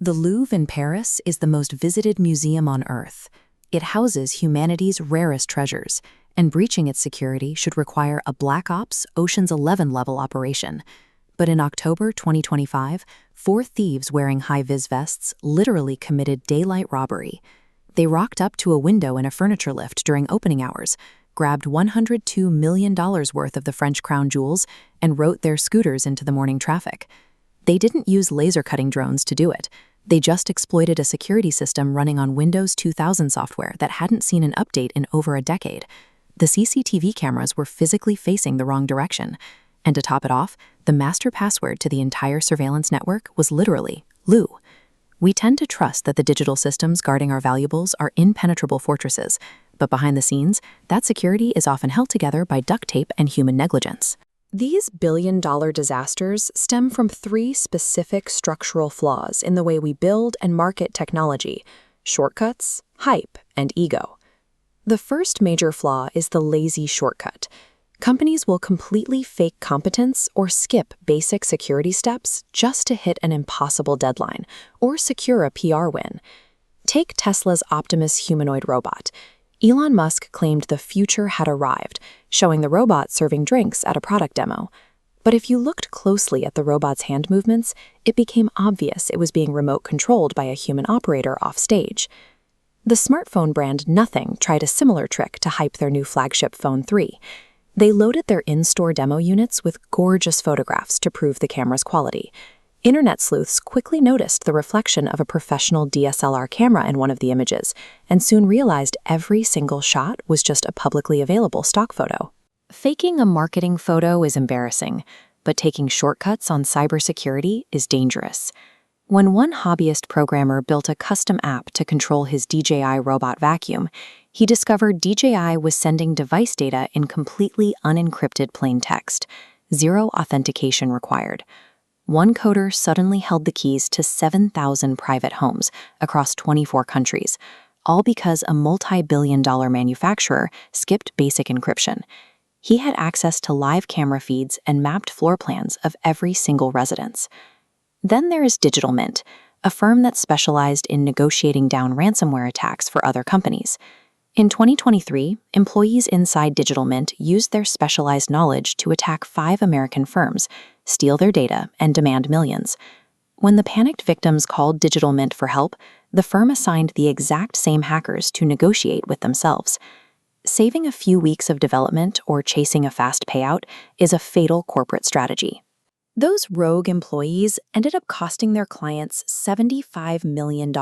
The Louvre in Paris is the most visited museum on Earth. It houses humanity's rarest treasures, and breaching its security should require a Black Ops Ocean's 11 level operation. But in October 2025, 4 thieves wearing high-vis vests literally committed daylight robbery. They rocked up to a window in a furniture lift during opening hours, grabbed $102 million worth of the French crown jewels, and rode their scooters into the morning traffic. They didn't use laser-cutting drones to do it. They just exploited a security system running on Windows 2000 software that hadn't seen an update in over a decade. The CCTV cameras were physically facing the wrong direction. And to top it off, the master password to the entire surveillance network was literally Lou. We tend to trust that the digital systems guarding our valuables are impenetrable fortresses, but behind the scenes, that security is often held together by duct tape and human negligence. These billion-dollar disasters stem from 3 specific structural flaws in the way we build and market technology: shortcuts, hype, and ego. The first major flaw is the lazy shortcut. Companies will completely fake competence or skip basic security steps just to hit an impossible deadline or secure a PR win. Take Tesla's Optimus humanoid robot. Elon Musk claimed the future had arrived, showing the robot serving drinks at a product demo. But if you looked closely at the robot's hand movements, it became obvious it was being remote-controlled by a human operator off-stage. The smartphone brand Nothing tried a similar trick to hype their new flagship Phone 3. They loaded their in-store demo units with gorgeous photographs to prove the camera's quality. Internet sleuths quickly noticed the reflection of a professional DSLR camera in one of the images, and soon realized every single shot was just a publicly available stock photo. Faking a marketing photo is embarrassing, but taking shortcuts on cybersecurity is dangerous. When one hobbyist programmer built a custom app to control his DJI robot vacuum, he discovered DJI was sending device data in completely unencrypted plain text, 0 authentication required. One coder suddenly held the keys to 7,000 private homes across 24 countries, all because a multi-billion-dollar manufacturer skipped basic encryption. He had access to live camera feeds and mapped floor plans of every single residence. Then there is Digital Mint, a firm that specialized in negotiating down ransomware attacks for other companies. In 2023, employees inside Digital Mint used their specialized knowledge to attack 5 American firms, steal their data, and demand millions. When the panicked victims called Digital Mint for help, the firm assigned the exact same hackers to negotiate with themselves. Saving a few weeks of development or chasing a fast payout is a fatal corporate strategy. Those rogue employees ended up costing their clients $75 million,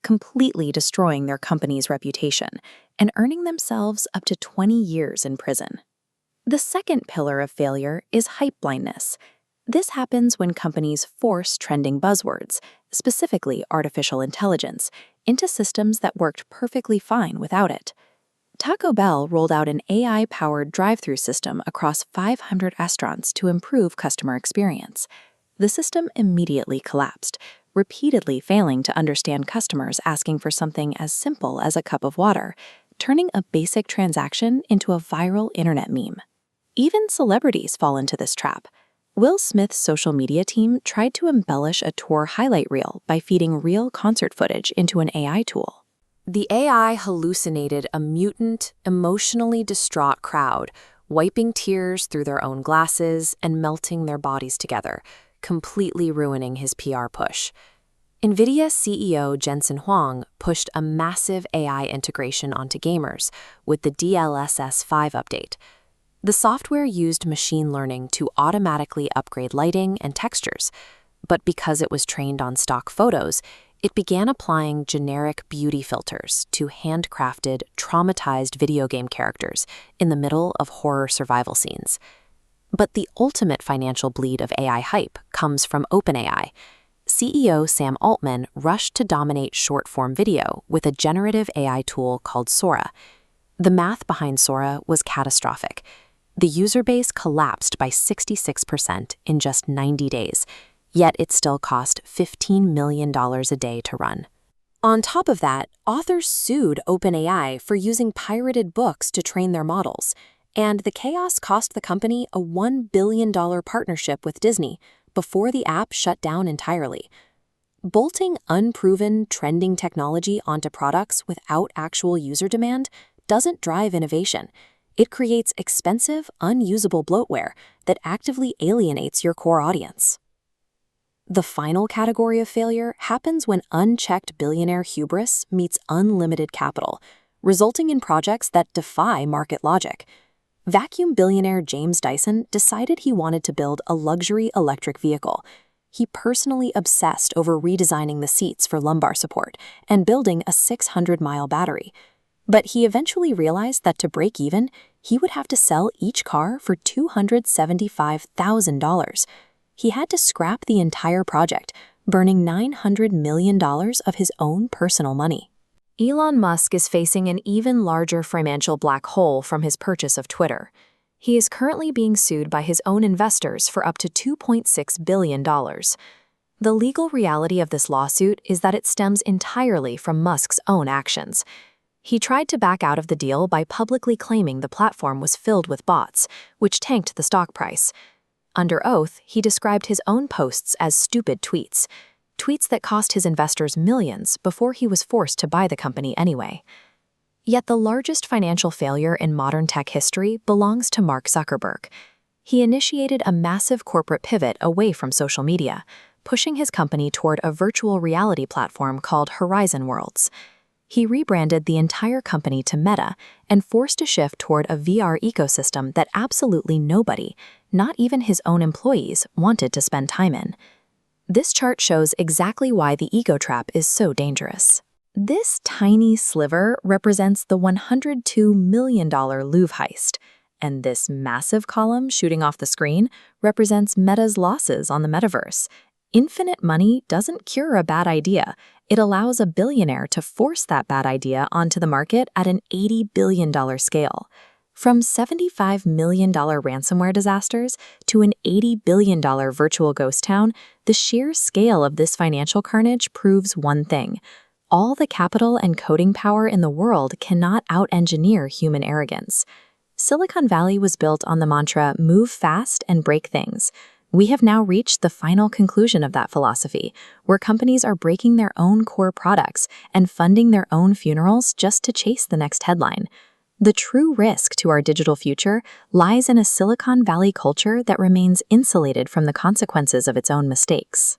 completely destroying their company's reputation, and earning themselves up to 20 years in prison. The second pillar of failure is hype blindness. This happens when companies force trending buzzwords, specifically artificial intelligence, into systems that worked perfectly fine without it. Taco Bell rolled out an AI-powered drive-thru system across 500 restaurants to improve customer experience. The system immediately collapsed, repeatedly failing to understand customers asking for something as simple as a cup of water, turning a basic transaction into a viral internet meme. Even celebrities fall into this trap. Will Smith's social media team tried to embellish a tour highlight reel by feeding real concert footage into an AI tool. The AI hallucinated a mutant, emotionally distraught crowd, wiping tears through their own glasses and melting their bodies together, completely ruining his PR push. NVIDIA CEO Jensen Huang pushed a massive AI integration onto gamers with the DLSS 5 update. The software used machine learning to automatically upgrade lighting and textures, but because it was trained on stock photos, it began applying generic beauty filters to handcrafted, traumatized video game characters in the middle of horror survival scenes. But the ultimate financial bleed of AI hype comes from OpenAI. CEO Sam Altman rushed to dominate short-form video with a generative AI tool called Sora. The math behind Sora was catastrophic. The user base collapsed by 66% in just 90 days, yet it still cost $15 million a day to run. On top of that, authors sued OpenAI for using pirated books to train their models, and the chaos cost the company a $1 billion partnership with Disney before the app shut down entirely. Bolting unproven, trending technology onto products without actual user demand doesn't drive innovation. It creates expensive, unusable bloatware that actively alienates your core audience. The final category of failure happens when unchecked billionaire hubris meets unlimited capital, resulting in projects that defy market logic. Vacuum billionaire James Dyson decided he wanted to build a luxury electric vehicle. He personally obsessed over redesigning the seats for lumbar support and building a 600-mile battery. But he eventually realized that to break even, he would have to sell each car for $275,000. He had to scrap the entire project, burning $900 million of his own personal money. Elon Musk is facing an even larger financial black hole from his purchase of Twitter. He is currently being sued by his own investors for up to $2.6 billion. The legal reality of this lawsuit is that it stems entirely from Musk's own actions. He tried to back out of the deal by publicly claiming the platform was filled with bots, which tanked the stock price. Under oath, he described his own posts as stupid tweets that cost his investors millions before he was forced to buy the company anyway. Yet the largest financial failure in modern tech history belongs to Mark Zuckerberg. He initiated a massive corporate pivot away from social media, pushing his company toward a virtual reality platform called Horizon Worlds. He rebranded the entire company to Meta and forced a shift toward a VR ecosystem that absolutely nobody, not even his own employees, wanted to spend time in. This chart shows exactly why the ego trap is so dangerous. This tiny sliver represents the $102 million Louvre heist, and this massive column shooting off the screen represents Meta's losses on the metaverse. Infinite money doesn't cure a bad idea. It allows a billionaire to force that bad idea onto the market at an $80 billion scale. From $75 million ransomware disasters to an $80 billion virtual ghost town, the sheer scale of this financial carnage proves one thing. All the capital and coding power in the world cannot out-engineer human arrogance. Silicon Valley was built on the mantra, move fast and break things. We have now reached the final conclusion of that philosophy, where companies are breaking their own core products and funding their own funerals just to chase the next headline. The true risk to our digital future lies in a Silicon Valley culture that remains insulated from the consequences of its own mistakes.